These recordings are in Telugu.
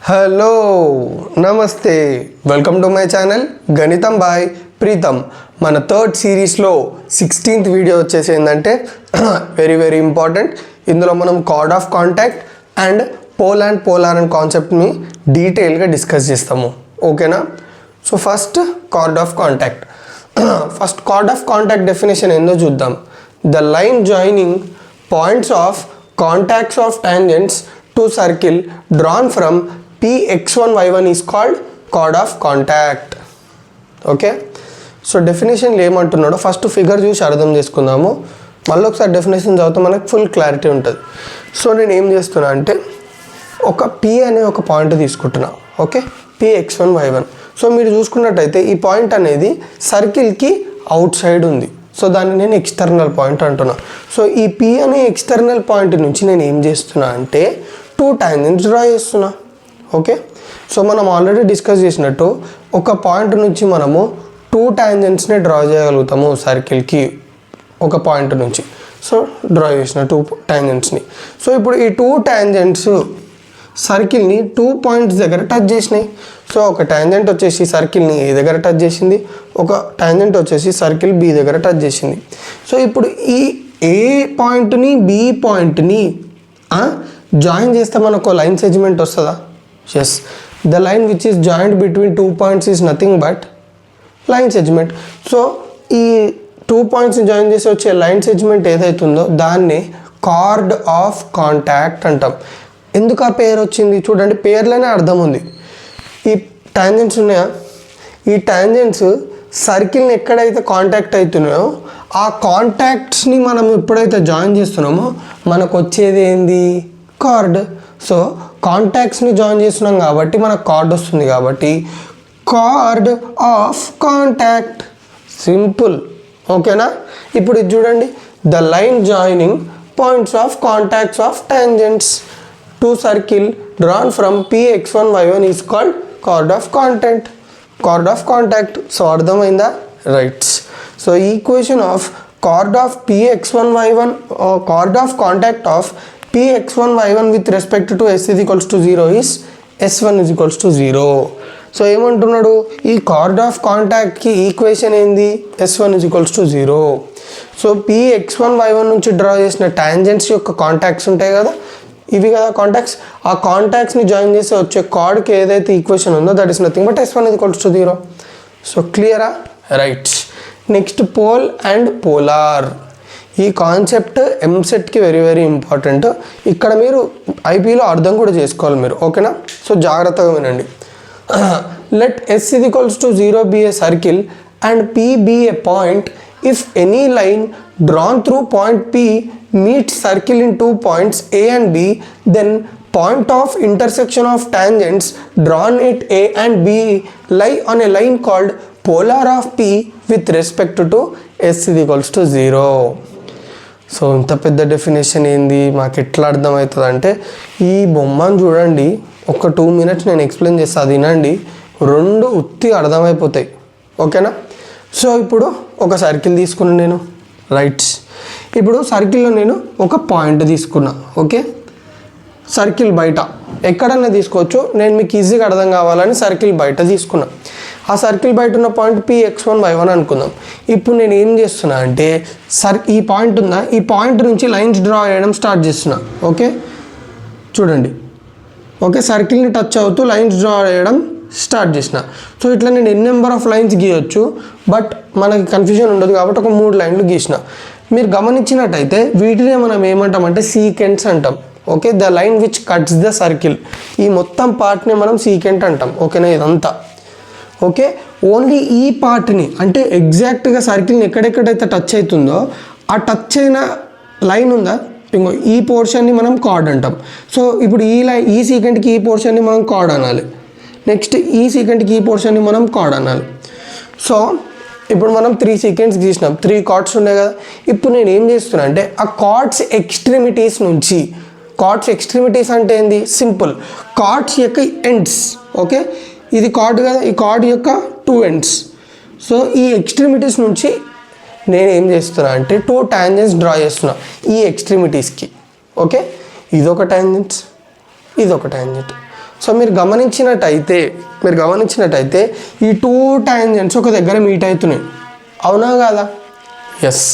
హలో నమస్తే వెల్కమ్ టు మై ఛానల్ గణితం బాయ్ ప్రీతం. మన థర్డ్ సిరీస్లో 16th వీడియో వచ్చేసి ఏంటంటే వెరీ ఇంపార్టెంట్. ఇందులో మనం chord of contact and polar and కాన్సెప్ట్ని డీటెయిల్గా డిస్కస్ చేస్తాము. ఓకేనా? So first chord of contact. First chord of contact definition ఏందో చూద్దాం. The line joining points of contacts of tangents to circle drawn from Px1 y1 is called chord of contact. Okay, so డెఫినేషన్లు ఏమంటున్నాడో ఫస్ట్ ఫిగర్ చూసి అర్థం చేసుకుందాము. మళ్ళీ ఒకసారి డెఫినేషన్ చదివితే మనకు ఫుల్ క్లారిటీ ఉంటుంది. సో నేను ఏం చేస్తున్నా అంటే ఒక P అనే ఒక పాయింట్ తీసుకుంటున్నా. Okay, Px1 y1. సో మీరు చూసుకున్నట్టయితే ఈ పాయింట్ అనేది సర్కిల్కి అవుట్ సైడ్ ఉంది. సో దాన్ని నేను ఎక్స్టర్నల్ పాయింట్ అంటున్నా. సో ఈ P అనే ఎక్స్టర్నల్ పాయింట్ నుంచి నేను ఏం చేస్తున్నా అంటే 2 టాంజెంట్స్ డ్రా చేస్తున్నా. ఓకే, సో మనం ఆల్రెడీ డిస్కస్ చేసినట్టు ఒక పాయింట్ నుంచి మనము 2 టాంజెంట్స్ని డ్రా చేయగలుగుతాము సర్కిల్కి ఒక పాయింట్ నుంచి. సో డ్రా చేసిన 2 టాంజెంట్స్ని. సో ఇప్పుడు ఈ 2 టాంజెంట్స్ సర్కిల్ని 2 పాయింట్స్ దగ్గర టచ్ చేసినాయి. సో ఒక టాంజెంట్ వచ్చేసి సర్కిల్ని ఏ దగ్గర టచ్ చేసింది, ఒక టాంజెంట్ వచ్చేసి సర్కిల్ బి దగ్గర టచ్ చేసింది. సో ఇప్పుడు ఈ ఏ పాయింట్ని బి పాయింట్ని జాయిన్ చేస్తే మనకు లైన్ సెగ్మెంట్ వస్తుందా? Yes, the line which is joint between 2 points is nothing but line segment. So ఈ 2 పాయింట్స్ని జాయిన్ చేసి వచ్చే లైన్ సెగ్మెంట్ ఏదైతుందో దాన్ని కార్డ్ ఆఫ్ కాంటాక్ట్ అంటాం. ఎందుకు ఆ పేరు వచ్చింది చూడండి, పేర్లోనే అర్థం ఉంది. ఈ టాంజెంట్స్ ఉన్నాయా, ఈ టాంజెంట్స్ సర్కిల్ని ఎక్కడైతే కాంటాక్ట్ అవుతున్నాయో ఆ కాంటాక్ట్స్ని మనం ఎప్పుడైతే జాయిన్ చేస్తున్నామో మనకు వచ్చేది ఏంది, కార్డ్. సో కాంటాక్ట్స్ని జాయిన్ చేస్తున్నాం కాబట్టి మనకు కార్డ్ వస్తుంది. కాబట్టి కార్డ్ ఆఫ్ కాంటాక్ట్, సింపుల్. ఓకేనా? ఇప్పుడు ఇది చూడండి, the line joining points of contacts of tangents to circle drawn from Px1 y1 is called chord of contact. So అర్థమైందా? Right. So equation of chord of Px1 y1 chord of contact of Px1 y1 with respect to s is equals to 0 is s1 is equals to 0. So ఏమంటున్నాడు, ఈ కార్డ్ ఆఫ్ కాంటాక్ట్కి ఈక్వేషన్ ఏంది, s1 is equals to 0. So Px1 y1 నుంచి డ్రా చేసిన టాంజెంట్స్ యొక్క కాంటాక్ట్స్ ఉంటాయి కదా, ఇవి కదా కాంటాక్ట్స్. ఆ కాంటాక్ట్స్ని జాయిన్ చేసి వచ్చే కార్డ్కి ఏదైతే ఈక్వేషన్ ఉందో that is nothing but s1 is equals to 0. So క్లియరా? Right. Next pole and polar. ఈ కాన్సెప్ట్ ఎంసెట్కి వెరీ ఇంపార్టెంట్. ఇక్కడ మీరు ఐపీలో అర్థం కూడా చేసుకోవాలి మీరు. ఓకేనా? సో జాగ్రత్తగా వినండి. Let s is equals to 0 be a circle and p be a point if any line drawn through point p meets circle in 2 points a and b, then point of intersection of tangents drawn at a and b lie on a line called polar of p with respect to s is equals to 0. So ఇంత పెద్ద డెఫినేషన్ ఏంది మాకు ఎట్లా అర్థమవుతుంది అంటే, ఈ బొమ్మను చూడండి, ఒక 2 minutes నేను ఎక్స్ప్లెయిన్ చేస్తా, అది వినండి, 2 ఉత్తి అర్థమైపోతాయి. ఓకేనా? సో ఇప్పుడు ఒక సర్కిల్ తీసుకున్నాను నేను. రైట్. ఇప్పుడు సర్కిల్లో నేను ఒక పాయింట్ తీసుకున్నా. ఓకే, సర్కిల్ బయట ఎక్కడన్నా తీసుకోవచ్చు, నేను మీకు ఈజీగా అర్థం కావాలని సర్కిల్ బయట తీసుకున్నా. ఆ సర్కిల్ బయట ఉన్న పాయింట్ Px1 y1 అనుకుందాం. ఇప్పుడు నేను ఏం చేస్తున్నా అంటే ఈ పాయింట్ ఉందా, ఈ పాయింట్ నుంచి లైన్స్ డ్రా చేయడం స్టార్ట్ చేస్తున్నా. ఓకే, చూడండి. ఓకే, సర్కిల్ని టచ్ అవుతూ లైన్స్ డ్రా చేయడం స్టార్ట్ చేసిన. సో ఇట్లా నేను ఎన్ని నెంబర్ ఆఫ్ లైన్స్ గీయొచ్చు, బట్ మనకి కన్ఫ్యూజన్ ఉండదు కాబట్టి ఒక 3 లైన్లు గీసిన. మీరు గమనించినట్టయితే వీటినే మనం ఏమంటామంటే సీకెంట్స్ అంటాం. Okay, the line which cuts the circle, ఈ మొత్తం పార్ట్ని మనం సీకెంట్ అంటాం. ఓకేనా? ఇదంతా ఓకే. ఓన్లీ ఈ పార్ట్ని అంటే ఎగ్జాక్ట్గా సర్కిల్ని ఎక్కడెక్కడైతే టచ్ అవుతుందో ఆ టచ్ అయిన లైన్ ఉందా, ఇంకో ఈ పోర్షన్ని మనం కార్డ్ అంటాం. సో ఇప్పుడు ఈ సీకెంట్కి ఈ పోర్షన్ని మనం కార్డ్ అనాలి, నెక్స్ట్ ఈ సీకెంట్కి ఈ పోర్షన్ని మనం కార్డ్ అనాలి. సో ఇప్పుడు మనం 3 సీకెంట్స్ గీసినాం, 3 కార్డ్స్ ఉన్నాయి కదా. ఇప్పుడు నేను ఏం చేస్తున్నా అంటే ఆ కార్డ్స్ ఎక్స్ట్రిమిటీస్ నుంచి, కార్డ్స్ ఎక్స్ట్రిమిటీస్ అంటే ఏంది, సింపుల్, కార్డ్స్ యొక్క ఎండ్స్. ఓకే, ఇది కార్డ్ కదా, ఈ కార్డ్ యొక్క 2 ends. సో ఈ ఎక్స్ట్రిమిటీస్ నుంచి నేను ఏం చేస్తున్నా అంటే 2 టాంజెంట్స్ డ్రా చేస్తున్నా ఈ ఎక్స్ట్రిమిటీస్కి. ఓకే, ఇదొక టాంజెంట్, ఇదొక టాంజెంట్. సో మీరు గమనించినట్టయితే ఈ 2 టాంజెంట్స్ ఒక దగ్గర మీట్ అవుతున్నాయి, అవునా కాదా? ఎస్.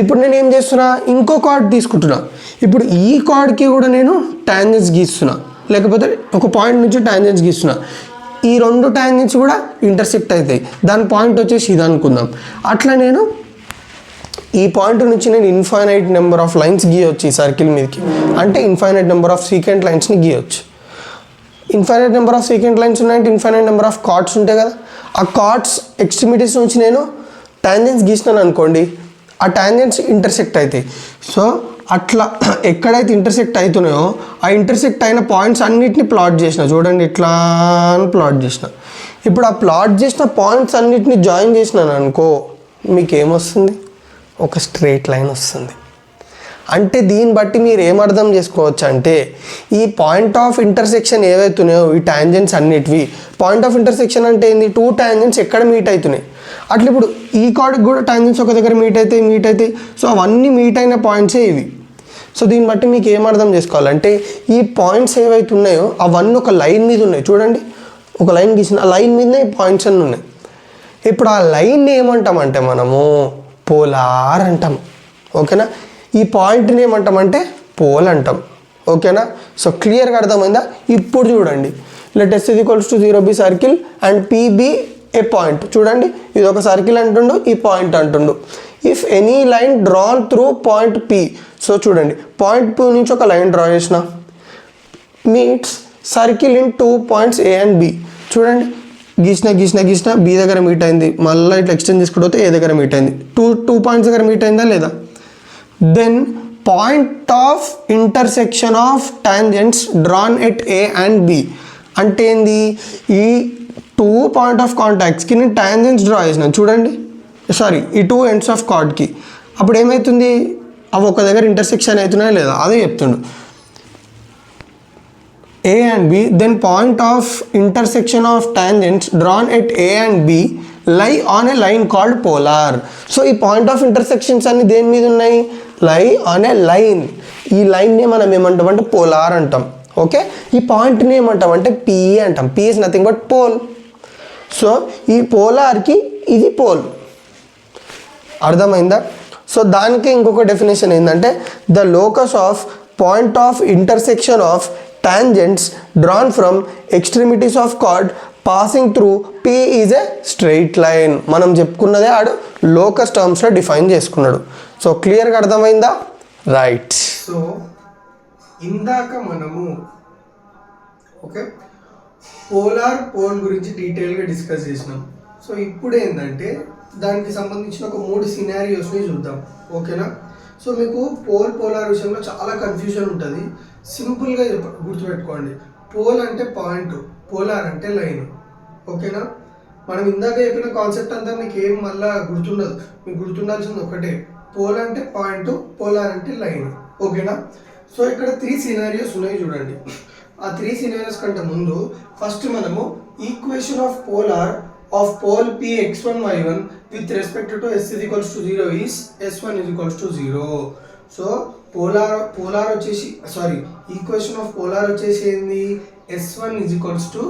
ఇప్పుడు నేను ఏం చేస్తున్నా, ఇంకో కార్డ్ తీసుకుంటున్నా. ఇప్పుడు ఈ కార్డ్కి కూడా నేను టాంజెంట్స్ గీస్తున్నా, లేకపోతే ఒక పాయింట్ నుంచి టాంజెంట్స్ గీస్తున్నా. ఈ 2 టాంజెంట్స్ కూడా ఇంటర్సెక్ట్ అవుతాయి. దాని పాయింట్ వచ్చేసి ఇది అనుకుందాం. అట్లా నేను ఈ పాయింట్ నుంచి నేను ఇన్ఫైనైట్ నెంబర్ ఆఫ్ లైన్స్ గీయవచ్చు ఈ సర్కిల్ మీదకి, అంటే ఇన్ఫైనైట్ నెంబర్ ఆఫ్ సీకెంట్ లైన్స్ని గీయవచ్చు. Infinite number of secant lines ఉన్నాయంటే ఇన్ఫైనైట్ నెంబర్ ఆఫ్ కార్డ్స్ ఉంటాయి కదా. ఆ కార్డ్స్ ఎక్స్ట్రిమిటీస్ నుంచి నేను టాంజెంట్స్ గీసినాను అనుకోండి, ఆ టాంజెంట్స్ ఇంటర్సెక్ట్ అవుతాయి. సో అట్లా ఎక్కడైతే ఇంటర్సెక్ట్ అవుతున్నాయో ఆ ఇంటర్సెక్ట్ అయిన పాయింట్స్ అన్నిటిని ప్లాట్ చేసిన, చూడండి ఇట్లా ప్లాట్ చేసిన. ఇప్పుడు ఆ ప్లాట్ చేసిన పాయింట్స్ అన్నిటిని జాయిన్ చేసినాను అనుకో, మీకు ఏమొస్తుంది? ఒక స్ట్రెయిట్ లైన్ వస్తుంది. అంటే దీన్ని బట్టి మీరు ఏం అర్థం చేసుకోవచ్చు అంటే, ఈ పాయింట్ ఆఫ్ ఇంటర్సెక్షన్ ఏవైతున్నాయో ఈ టాంజెంట్స్ అన్నిటివి, పాయింట్ ఆఫ్ ఇంటర్సెక్షన్ అంటే ఏంది? 2 టాంజెంట్స్ ఎక్కడ మీట్ అవుతున్నాయి. అట్లా ఇప్పుడు ఈ కార్డ్కి కూడా టాంజెంట్స్ ఒక దగ్గర మీట్ అవుతాయి. సో అవన్నీ మీట్ అయిన పాయింట్సే ఇవి. సో దీన్ని బట్టి మీకు ఏం అర్థం చేసుకోవాలంటే, ఈ పాయింట్స్ ఏవైతే ఉన్నాయో అవన్నీ ఒక లైన్ మీద ఉన్నాయి. చూడండి, ఒక లైన్ గీసిన, ఆ లైన్ మీదనే ఈ పాయింట్స్ అన్నీ ఉన్నాయి. ఇప్పుడు ఆ లైన్ని ఏమంటామంటే మనము పోలార్ అంటాం, ఓకేనా? ఈ పాయింట్ని ఏమంటామంటే పోల్ అంటాం, ఓకేనా? సో క్లియర్గా అర్థమైందా? ఇప్పుడు చూడండి, let S = 0 be circle and P be a point. చూడండి, ఇది ఒక సర్కిల్ అంటుండు, ఈ పాయింట్ అంటుండు. If any line drawn through point P, so చూడండి పాయింట్ P నుంచి ఒక లైన్ డ్రా చేసిన, meets circle in 2 points A and B. చూడండి, గీసిన B దగ్గర మీట్ అయింది, మళ్ళీ ఇట్లా ఎక్స్టెండ్ చేసుకుంటే A దగ్గర మీట్ అయింది, టూ పాయింట్స్ దగ్గర మీట్ అయిందా లేదా? Then point of intersection of tangents drawn at A and B అంటే ఏంది? ఈ 2 పాయింట్ ఆఫ్ కాంటాక్ట్స్కి నేను టాంజెంట్స్ డ్రా చేసినాను. చూడండి, సారీ, ఈ 2 ఎండ్స్ ఆఫ్ కార్డ్కి. అప్పుడు ఏమవుతుంది? అవి ఒక దగ్గర ఇంటర్సెక్షన్ అవుతున్నాయా లేదా అదే చెప్తుండు. A and B, then point of intersection of tangents drawn at A and B lie on a line called polar. So ఈ పాయింట్ ఆఫ్ ఇంటర్సెక్షన్స్ అన్ని దేని మీద ఉన్నాయి? Lie on a line. ఈ లైన్ని మనం ఏమంటామంటే పోలార్ అంటాం, ఓకే? ఈ పాయింట్ని ఏమంటామంటే P అంటాం. P is nothing but pole. So ఈ పోలార్కి ఇది పోల్, అర్థమైందా? సో దానికి ఇంకొక డెఫినేషన్ ఏంటంటే, the locus of point of intersection of tangents drawn from extremities of chord passing through P is a straight line. మనం చెప్పుకున్నదే ఆడు లోకస్ టర్మ్స్లో డిఫైన్ చేసుకున్నాడు. సో క్లియర్గా అర్థమైందా? రైట్. సో ఇందాక మనము ఓకే పోల్ గురించి డీటెయిల్గా డిస్కస్ చేసినాం. సో ఇప్పుడు ఏంటంటే దానికి సంబంధించిన ఒక 3 సినారియోస్ని చూద్దాం, ఓకేనా? సో మీకు పోలార్ విషయంలో చాలా కన్ఫ్యూజన్ ఉంటుంది. సింపుల్గా గుర్తుపెట్టుకోండి, పోల్ అంటే పాయింట్, పోలార్ అంటే లైన్, ఓకేనా? మనం ఇందాక చెప్పిన కాన్సెప్ట్ అంతా మీకు ఏం మళ్ళీ గుర్తుండదు. మీకు గుర్తుండాల్సింది ఒకటే, పోల్ అంటే పాయింట్, పోలార్ అంటే లైన్, ఓకేనా? సో ఇక్కడ 3 సినారియోస్ ఉన్నాయి చూడండి. ఆ 3 సినారియోస్ కంటే ముందు ఫస్ట్ మనము equation of polar of pole P x1 y1 with respect to S = 0 is S1 = 0. So polar వచ్చేసి ఈక్వేషన్ ఆఫ్ పోలార్ వచ్చేసి ఏంది? S1 =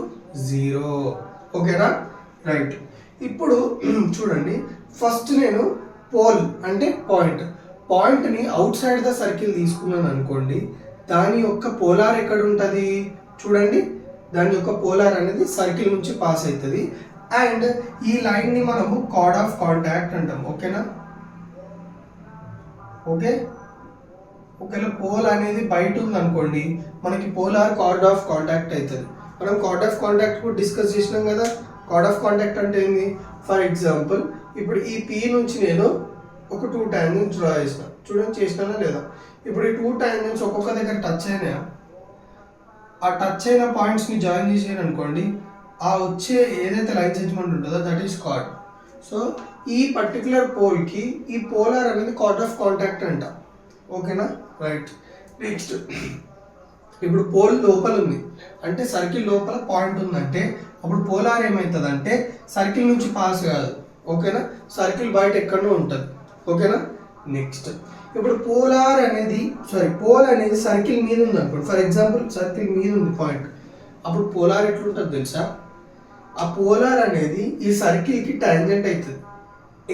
0, ఓకేనా? రైట్. ఇప్పుడు చూడండి, ఫస్ట్ నేను పోల్ అంటే పాయింట్ని అవుట్ సైడ్ ద సర్కిల్ తీసుకున్నాను అనుకోండి, దాని యొక్క పోలార్ ఎక్కడ ఉంటుంది? చూడండి, దాని యొక్క పోలార్ అనేది సర్కిల్ నుంచి పాస్ అవుతుంది. అండ్ ఈ లైన్ని మనము కార్డ్ ఆఫ్ కాంటాక్ట్ అంటాం, ఓకేనా? ఓకే, ఒకవేళ పోల్ అనేది బయట ఉంది అనుకోండి, మనకి పోలార్ కార్డ్ ఆఫ్ కాంటాక్ట్ అవుతుంది. మనం కార్డ్ ఆఫ్ కాంటాక్ట్ కూడా డిస్కస్ చేసినాం కదా. కార్డ్ ఆఫ్ కాంటాక్ట్ అంటే ఏంది? ఫర్ ఎగ్జాంపుల్, ఇప్పుడు ఈ P నుంచి నేను ఒక 2 టాంజెంట్స్ డ్రా చేసిన, చూడండి చేసినా లేదా? ఇప్పుడు ఈ 2 టాంజెంట్స్ ఒక్కొక్క దగ్గర టచ్ అయినా, ఆ టచ్ అయిన పాయింట్స్ని జాయిన్ చేసాను అనుకోండి, ఆ వచ్చే ఏదైతే లైన్ సెగ్మెంట్ ఉంటుందో దట్ ఈస్ కార్డ్. సో ఈ పర్టికులర్ పోల్కి ఈ పోలార్ అనేది కార్డ్ ఆఫ్ కాంటాక్ట్ అంట, ఓకేనా? రైట్. నెక్స్ట్, ఇప్పుడు పోల్ లోపల ఉంది అంటే సర్కిల్ లోపల పాయింట్ ఉందంటే అప్పుడు పోలార్ ఏమవుతుంది అంటే సర్కిల్ నుంచి పాస్ కాదు, ఓకేనా? సర్కిల్ బయట ఎక్కడో ఉంటుంది, ఓకేనా? నెక్స్ట్, ఇప్పుడు పోల్ అనేది సర్కిల్ మీద ఉంది అనుకోండి. ఫర్ ఎగ్జాంపుల్ సర్కిల్ మీద ఉంది పాయింట్, అప్పుడు పోలార్ ఎట్లుంటుంది తెలుసా? ఆ పోలార్ అనేది ఈ సర్కిల్కి టాంజెంట్ అవుతుంది.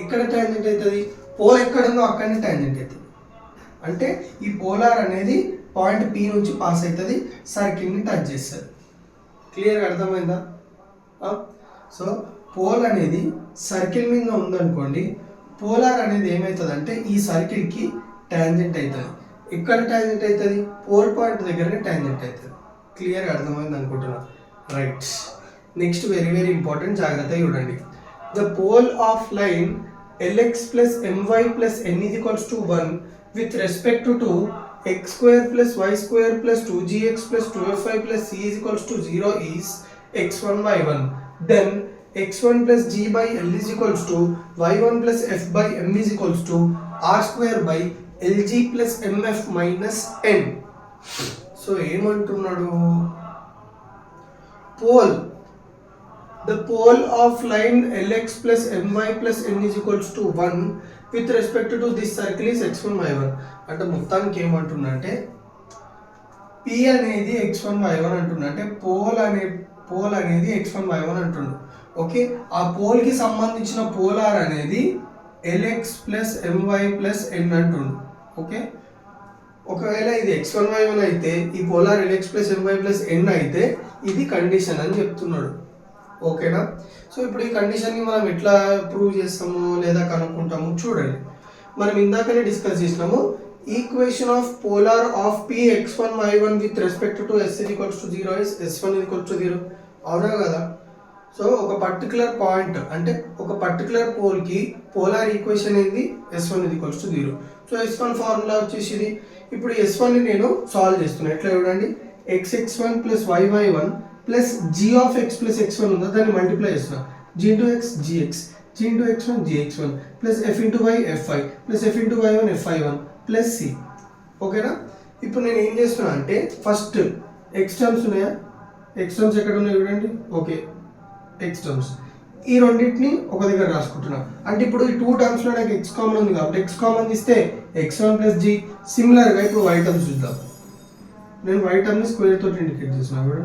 ఎక్కడ టాంజెంట్ అవుతుంది? పోల్ ఎక్కడ ఉందో అక్కడనే టాంజెంట్ అవుతుంది. అంటే ఈ పోలార్ అనేది పాయింట్ పి నుంచి పాస్ అవుతుంది, సర్కిల్ని టచ్ చేస్తుంది. క్లియర్గా అర్థమైందా? సో పోల్ అనేది సర్కిల్ మీద ఉందనుకోండి, పోలార్ అనేది ఏమవుతుందంటే ఈ సర్కిల్కి టాంజెంట్ అవుతుంది. ఎక్కడ టాంజెంట్ అవుతుంది? పోల్ పాయింట్ దగ్గరనే టాంజెంట్ అవుతుంది. క్లియర్గా అర్థమైంది అనుకుంటున్నా. Right, next very very important, జాగ్రత్తగా చూడండి. The pole of line lx plus my plus n is equals to 1 with respect to x square plus y square plus 2gx plus 2fy plus c is equals to 0 is x1 y1. Then x1 plus g by l is equals to y1 plus f by m is equals to r square by lg plus mf minus n. So ఏమంటున్నాడు? Pole, the pole of line lx plus my plus n is equals to 1 with respect to this circle is x1 y1. అంటే మొత్తానికి ఏమంటున్నా అంటే p అనేది x1 y1 అంటున్నా, అంటే పోల్ అనేది x1 y1 అంటుండు. ఓకే, ఆ పోల్కి సంబంధించిన పోలార్ అనేది lx plus my plus n అంటుండు. ఓకే, ఒకవేళ ఇది x1 y1 అయితే ఈ polar lx plus my plus n అయితే ఇది కండిషన్ అని చెప్తున్నాడు. ఓకేనా? సో ఇప్పుడు ఈ కండిషన్ని మనం ఎట్లా ప్రూవ్ చేస్తాము లేదా కనుక్కుంటాము చూడండి. మనం ఇందాకనే డిస్కస్ చేసినాము, equation of polar of p x1 y1 with respect to s equals to 0 is s1 equals to 0. అవునా కదా? సో ఒక పర్టికులర్ పాయింట్ అంటే ఒక పర్టికులర్ పోల్కి పోలార్ ఈక్వేషన్ ఏంది? s1 equals to 0. So s1 formula వచ్చేసి ఇప్పుడు s1ని నేను సాల్వ్ చేస్తున్నాను. ఎట్లా చూడండి, xx1 plus yy1 plus g of x plus x1 ఉందా, దాన్ని మల్టిప్లై చేస్తున్నా. g into x gx, g into x1 gx1 plus f into y fy plus f into y1 fy1 plus c. ఓకేనా? ఇప్పుడు నేను ఏం చేస్తున్నా అంటే ఫస్ట్ ఎక్స్ టర్మ్స్ ఉన్నాయా, ఎక్స్ టర్మ్స్ ఎక్కడ ఉన్నాయి చూడండి. ఓకే, ఎక్స్ టర్మ్స్ ఈ రెండింటిని ఒక దగ్గర రాసుకుంటున్నా. అంటే ఇప్పుడు ఈ 2 టర్మ్స్లో నాకు ఎక్స్ కామన్ ఉంది కాబట్టి ఎక్స్ కామన్ తీస్తే x1 ప్లస్ g. సిమిలర్గా ఇప్పుడు y టర్మ్స్ చూద్దాం. నేను y టర్మ్ని స్క్వేర్ తోటి ఇండికేట్ చేసిన కూడా.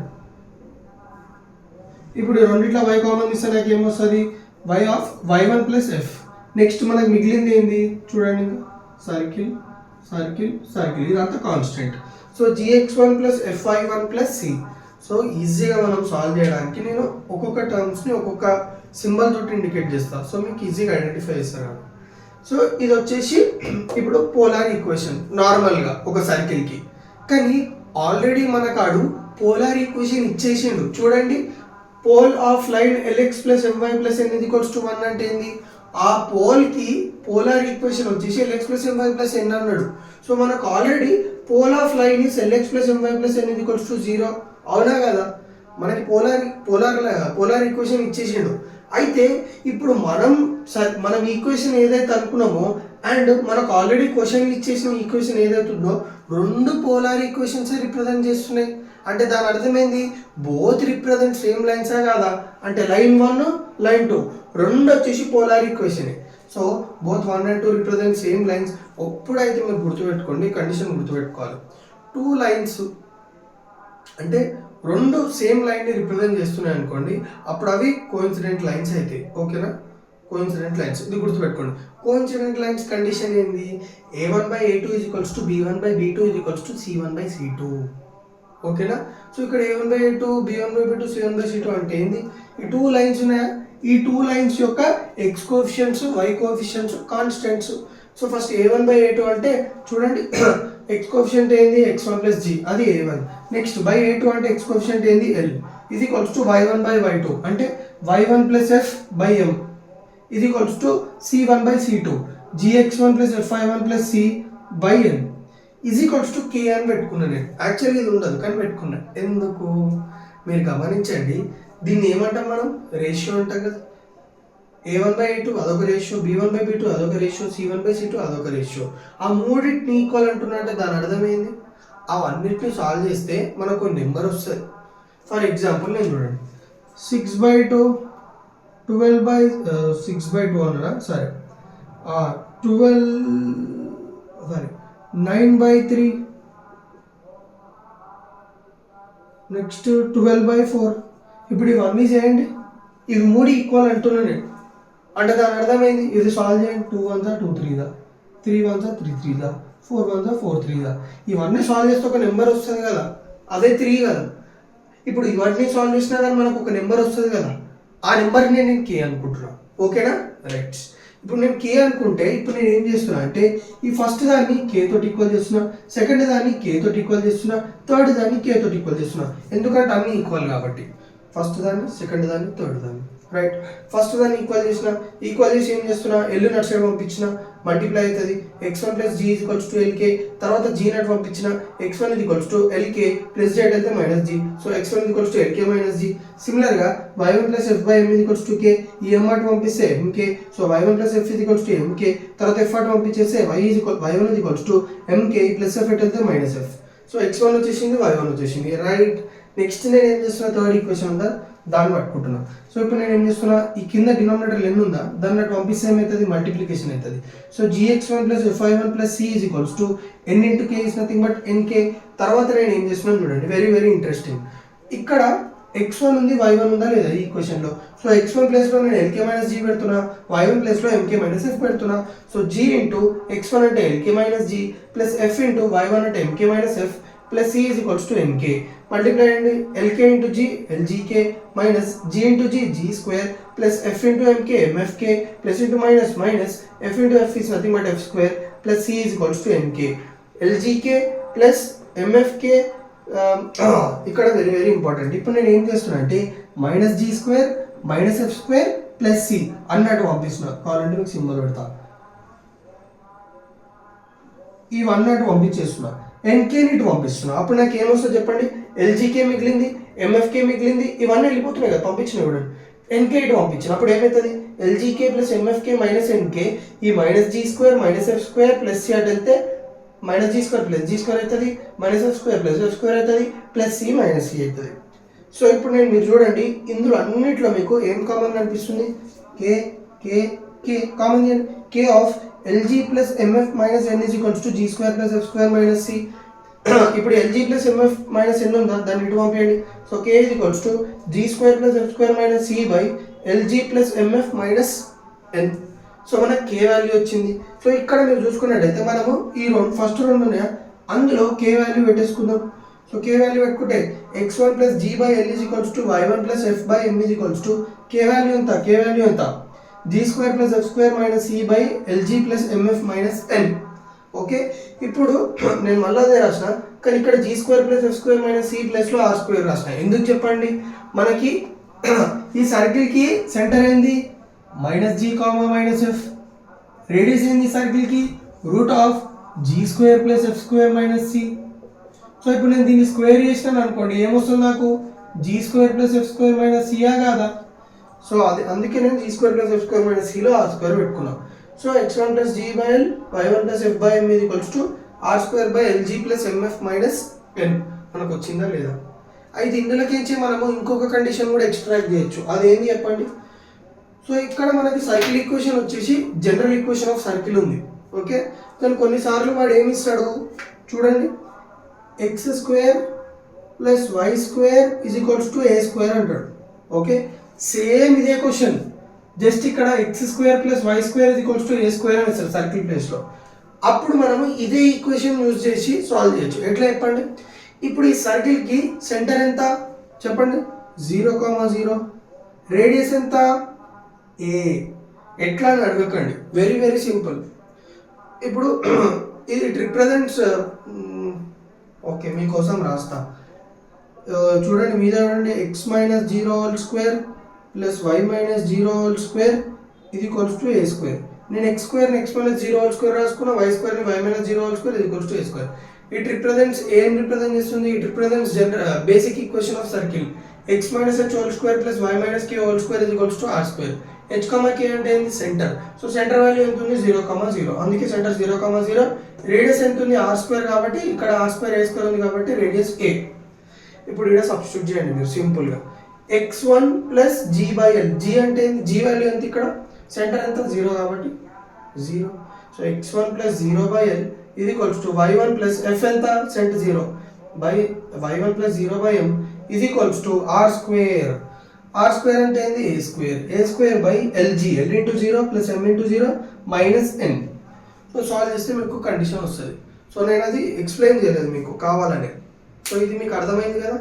ఇప్పుడు రెండిట్లో y కామన్ తీస్తే నాకు ఏమొస్తుంది? y of y1 plus f. Next మనకు మిగిలింది ఏంది చూడండి, ఇంకా సర్కిల్ సర్కిల్ సర్కిల్, ఇదంతా constant. So gx1 plus fy1 plus c. So ఈజీగా మనం సాల్వ్ చేయడానికి నేను ఒక్కొక్క టర్మ్స్ని ఒక్కొక్క సింబల్ తోటి ఇండికేట్ చేస్తాను. సో మీకు ఈజీగా ఐడెంటిఫై చేస్తారు. సో ఇది వచ్చేసి ఇప్పుడు పోలార్ ఈక్వేషన్ నార్మల్గా ఒక సర్కిల్కి. కానీ ఆల్రెడీ మనకాడు పోలార్ ఈక్వేషన్ ఇచ్చేసిండు చూడండి. Pole of line lx plus my plus n equals to 1 అంటే ఏంది? ఆ పోల్కి పోలార్ ఈక్వేషన్ వచ్చేసి lx plus my plus n అన్నాడు. సో మనకు already pole of line is lx plus my plus n equals to 0. అవునా కదా? మనకి పోలార్ ఈక్వేషన్ ఇచ్చేసిండు. అయితే ఇప్పుడు మనం ఈక్వేషన్ ఏదైతే అనుకున్నామో అండ్ మనకు ఆల్రెడీ క్వశ్చన్ ఇచ్చేసిన ఈక్వేషన్ ఏదైతుందో రెండు పోలార్ ఈక్వేషన్స్ రిప్రజెంట్ చేస్తున్నాయి. అంటే దాని అర్థమైంది బోత్ రిప్రజెంట్ సేమ్ లైన్సా కాదా? అంటే లైన్ 1 లైన్ 2 రెండు వచ్చేసి polar equation. So both 1 and 2 represent same lines. ఎప్పుడైతే మీరు గుర్తుపెట్టుకోండి, కండిషన్ గుర్తుపెట్టుకోవాలి, 2 లైన్స్ అంటే రెండు సేమ్ లైన్ని రిప్రజెంట్ చేస్తున్నాయి అనుకోండి, అప్పుడు అవి కోఇన్సిడెంట్ లైన్స్ అయితే. ఓకేనా? కోఇన్సిడెంట్ లైన్స్ ఇది గుర్తుపెట్టుకోండి. కోఇన్సిడెంట్ లైన్స్ కండిషన్ ఏంది? a1/a2 is equals to b1/b2 is equals to c1/c2. ఓకేనా? సో ఇక్కడ a1/a2 b1/b2 c1/c2 అంటే ఏంది? ఈ 2 లైన్స్ ఉన్నాయా, ఈ 2 లైన్స్ యొక్క x coefficients y coefficients constants. So first a1/a2 అంటే చూడండి x కోఎఫిషియంట్ ఏంది? x1 ప్లస్ g, అది a1. నెక్స్ట్ బై a2 అంటే x కోఎఫిషియంట్ ఏంది? l. ఇది ఈక్వల్స్ టు y1/y2 అంటే y1 plus f by m. ఇది equals to c1/c2 gx1 plus fy1 plus c by n. ఇది ఈక్వల్స్ టు k అని పెట్టుకున్నాను నేను. యాక్చువల్లీ ఇది ఉండదు కానీ పెట్టుకున్నా. ఎందుకు మీరు గమనించండి, దీన్ని ఏమంటాం మనం? రేషియో అంటాం కదా. a1/a2 అదొక రేషియో, b1/b2 అదొక రేషియో, c1/c2 అదొక రేషియో. ఆ మూడింటిని ఈక్వల్ అంటున్నట్టే దాని అర్థమైంది. అవన్నిటిని సాల్వ్ చేస్తే మనకు నెంబర్ వస్తుంది. ఫర్ ఎగ్జాంపుల్ నేను చూడండి 6/2 12/6/2 అన్నారా? సరే 9/3 నెక్స్ట్ 12/4. ఇప్పుడు ఇవన్నీ చేయండి, ఇవి 3 ఈక్వల్ అంటున్నా నేను, అంటే దాని అర్థమైంది ఇది సాల్వ్ చేయండి. 2 1 2 3 3 1 3 3 4 1 4 3 ఇవన్నీ సాల్వ్ చేస్తే ఒక నెంబర్ వస్తుంది కదా, అదే 3 కదా. ఇప్పుడు ఇవన్నీ సాల్వ్ చేసినా కానీ మనకు ఒక నెంబర్ వస్తుంది కదా, ఆ నెంబర్ని నేను కే అనుకుంటున్నా. ఓకేనా, రైట్. ఇప్పుడు నేను కే అనుకుంటే ఇప్పుడు నేను ఏం చేస్తున్నా అంటే ఈ ఫస్ట్ దాన్ని కే తోటి ఈక్వల్ చేస్తున్నా, సెకండ్ దాన్ని కే తోటి ఈక్వల్ చేస్తున్నా, థర్డ్ దాన్ని కే తోటి ఈక్వల్ చేస్తున్నా, ఎందుకంటే అన్ని ఈక్వల్ కాబట్టి. ఫస్ట్ దాన్ని, సెకండ్ దాన్ని, థర్డ్ దాన్ని, రైట్. ఫస్ట్ దాన్ని ఈక్వల్ చేసి ఏం చేస్తున్నా, ఎల్ నట్ సైడ్ పంపించిన మల్టిప్లై అవుతుంది. x1 plus g equals to l k, తర్వాత జీ నట్ పంపించిన x1 equals to l k plus z అయితే minus g, so x1 equals to l k minus g. సిమిలర్గా y1 plus f by m equals to k, ఈ ఎం అటు పంపిస్తే m k, so y1 plus f equals to m k, తర్వాత ఎఫ్ అటు పంపించేస్తే y1 equals to m k plus f అయితే మైనస్ ఎఫ్. సో x1 వచ్చేసింది, y1 వచ్చేసింది, రైట్. నెక్స్ట్ నేను ఏం చేస్తున్నా, థర్డ్ ఈక్వేషన్ ఉందా దాన్ని పట్టుకుంటున్నా. సో ఇప్పుడు నేను ఏం చేస్తున్నా, ఈ కింద డినామినేటర్ ఎన్ ఉందా దాన్ని అటు పంపిస్తే ఏమవుతుంది, మల్టిప్లికేషన్ అవుతుంది. So gx1 plus fy1 plus c is equals to n into k is nothing but nk. తర్వాత నేను ఏం చేస్తున్నాను చూడండి, వెరీ వెరీ ఇంట్రెస్టింగ్. ఇక్కడ x1 ఉంది, y1 ఉందా లేదా ఈ ఈక్వేషన్లో. సో x1 ప్లేస్లో నేను lk మైనస్ g పెడుతున్నా, y1 ప్లేస్లో mk మైనస్ f పెడుతున్నా. సో g ఇంటూ x1 అంటే lk minus g plus f into y1 అంటే mk minus f plus c is equals to nk. Multiply అండి, lk into g lgk minus g into g g square plus f into mk mfk plus into minus minus f into f is nothing but f square plus c is equals to nk. lgk plus mfk ఇక్కడ వెరీ వెరీ ఇంపార్టెంట్. ఇప్పుడు నేను ఏం చేస్తున్నా అంటే minus g square minus f square plus c అన్నట్టు పంపిస్తున్నా. కావాలంటే మీకు సింబల్ పెడతా, ఇవి అన్నట్టు పంపించేస్తున్నా. ఎన్కే ఇటు పంపిస్తున్నా. అప్పుడు నాకు ఏమొస్తుందో చెప్పండి, ఎల్జీకే మిగిలింది, ఎంఎఫ్కే మిగిలింది, ఇవన్నీ వెళ్ళిపోతున్నాయి కదా పంపించిన కూడా. ఎన్కే ఇటు పంపించిన అప్పుడు ఏమవుతుంది, l g k plus m f k minus n k, ఈ minus g square minus f square plus c అటు వెళ్తే minus g square plus g square అవుతుంది, minus f square plus f square అవుతుంది, ప్లస్ సి మైనస్ సి అవుతుంది. సో ఇప్పుడు నేను మీరు చూడండి, ఇందులో అన్నిట్లో మీకు ఏం కామన్ అనిపిస్తుంది, కే కే కే కామన్ చేయండి. K of l g plus MF minus n is equals to g square plus f square minus c. ఇప్పుడు l g plus MF minus n ఉందా దాన్ని ఇటు పంపించండి. So k is equals to g square plus f square minus c by LG plus MF minus n. So మనకు కే వాల్యూ వచ్చింది. సో ఇక్కడ మీరు చూసుకున్నట్టయితే మనము ఈ ఫస్ట్ రెండు ఉన్నాయా, అందులో కే వాల్యూ పెట్టేసుకుందాం. సో కే వాల్యూ పెట్టుకుంటే x1 plus g by l is equals to y1 plus f by m is equals to k value ఎంత, కే వాల్యూ ఎంత, g square plus f square minus c by LG plus MF minus n. Okay, ఇప్పుడు నేను మళ్ళీ అదే రాసిన, కానీ ఇక్కడ g square plus f square minus c ప్లస్లో ఆర్ స్క్వేర్ రాసిన. ఎందుకు చెప్పండి, మనకి ఈ సర్కిల్కి సెంటర్ ఏంది minus g comma minus f, radius ఏంది సర్కిల్కి root of g square plus f square minus c. So ఇప్పుడు నేను దీన్ని స్క్వేర్ చేసినాను అనుకోండి, ఏమొస్తుంది నాకు, g square plus f square minus సియా కాదా. సో అది అందుకే నేను g square plus f square minus సిలో ఆర్ స్క్వేర్ పెట్టుకున్నాను. So x1 plus g by l y1 plus f by m is equals to r square by LG plus MF minus ఎన్. మనకు వచ్చిందా లేదా. అయితే ఇందులోకించి మనము ఇంకొక కండిషన్ కూడా ఎక్స్ట్రాక్ట్ చేయొచ్చు, అదేంటి చెప్పండి. సో ఇక్కడ మనకి సర్కిల్ ఈక్వేషన్ వచ్చేసి జనరల్ ఈక్వేషన్ ఆఫ్ సర్కిల్ ఉంది. ఓకే, కానీ కొన్నిసార్లు వాడు ఏమి ఇస్తాడు చూడండి, x square plus y square is equals to a square అంటాడు. ఓకే, సేమ్ ఇదే క్వశ్చన్, జస్ట్ ఇక్కడ x square plus y square is equals to a square అని ఇస్తారు సర్కిల్ ప్లేస్లో. అప్పుడు మనము ఇదే ఈక్వేషన్ యూజ్ చేసి సాల్వ్ చేయొచ్చు. ఎట్లా చెప్పండి, ఇప్పుడు ఈ సర్కిల్కి సెంటర్ ఎంత చెప్పండి, 0,0, రేడియస్ ఎంత ఏ. ఎట్లా అని అడగకండి, వెరీ వెరీ సింపుల్. ఇప్పుడు ఇది ఇట్ రిప్రజెంట్స్, ఓకే మీకోసం రాస్తా చూడండి, మీద చూడండి, x minus 0 whole square plus y minus 0 whole square ఇది ఈక్వల్స్ టు ఏ స్క్వేర్. నేను ఎక్స్ స్క్వేర్ని ఎక్స్ మైనస్ 0 హోల్ స్క్వేర్ రాసుకున్నా, వై స్క్వేర్ని వై మైనస్ 0 హోల్ స్క్వేర్ ఇది equals to a square. It represents, ఏం రిప్రజెంట్ చేస్తుంది, it represents basic equation of circle x minus h whole square plus y minus k whole square ఇది equals to r square. H కమా కే అంటే ఏంటి, సెంటర్. సో సెంటర్ వాల్యూ ఎంత ఉంది, 0,0, అందుకే సెంటర్ 0,0. రేడియస్ ఎంత ఉంది, ఆర్ స్క్వేర్, కాబట్టి ఇక్కడ ఆర్ స్క్వేర్ ఏ స్క్వేర్ ఉంది కాబట్టి రేడియస్ ఏ. ఇప్పుడు ఇక్కడ సబ్స్టిట్యూట్ చేయండి మీరు సింపుల్గా, x1 plus g by l, g అంటే జీ వాల్యూ ఎంత, ఇక్కడ సెంటర్ ఎంత 0 కాబట్టి 0. So x1 plus 0 by l ఇది equals to y1 plus f ఎంత, centre 0 by y1 plus 0 by m is equals to r square. R square అంటే ఏంది? A square. A square by l g, l into zero plus m into zero minus n. So solve చేస్తే మీకు కండిషన్ వస్తుంది. సో నేను అది ఎక్స్ప్లెయిన్ చేయలేదు మీకు కావాలని. సో ఇది మీకు అర్థమైంది కదా.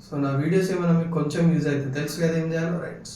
సో నా వీడియోస్ ఏమైనా మీకు కొంచెం యూజ్ అయితే తెలుసు కదా ఏం చేయాలో. రైట్స్.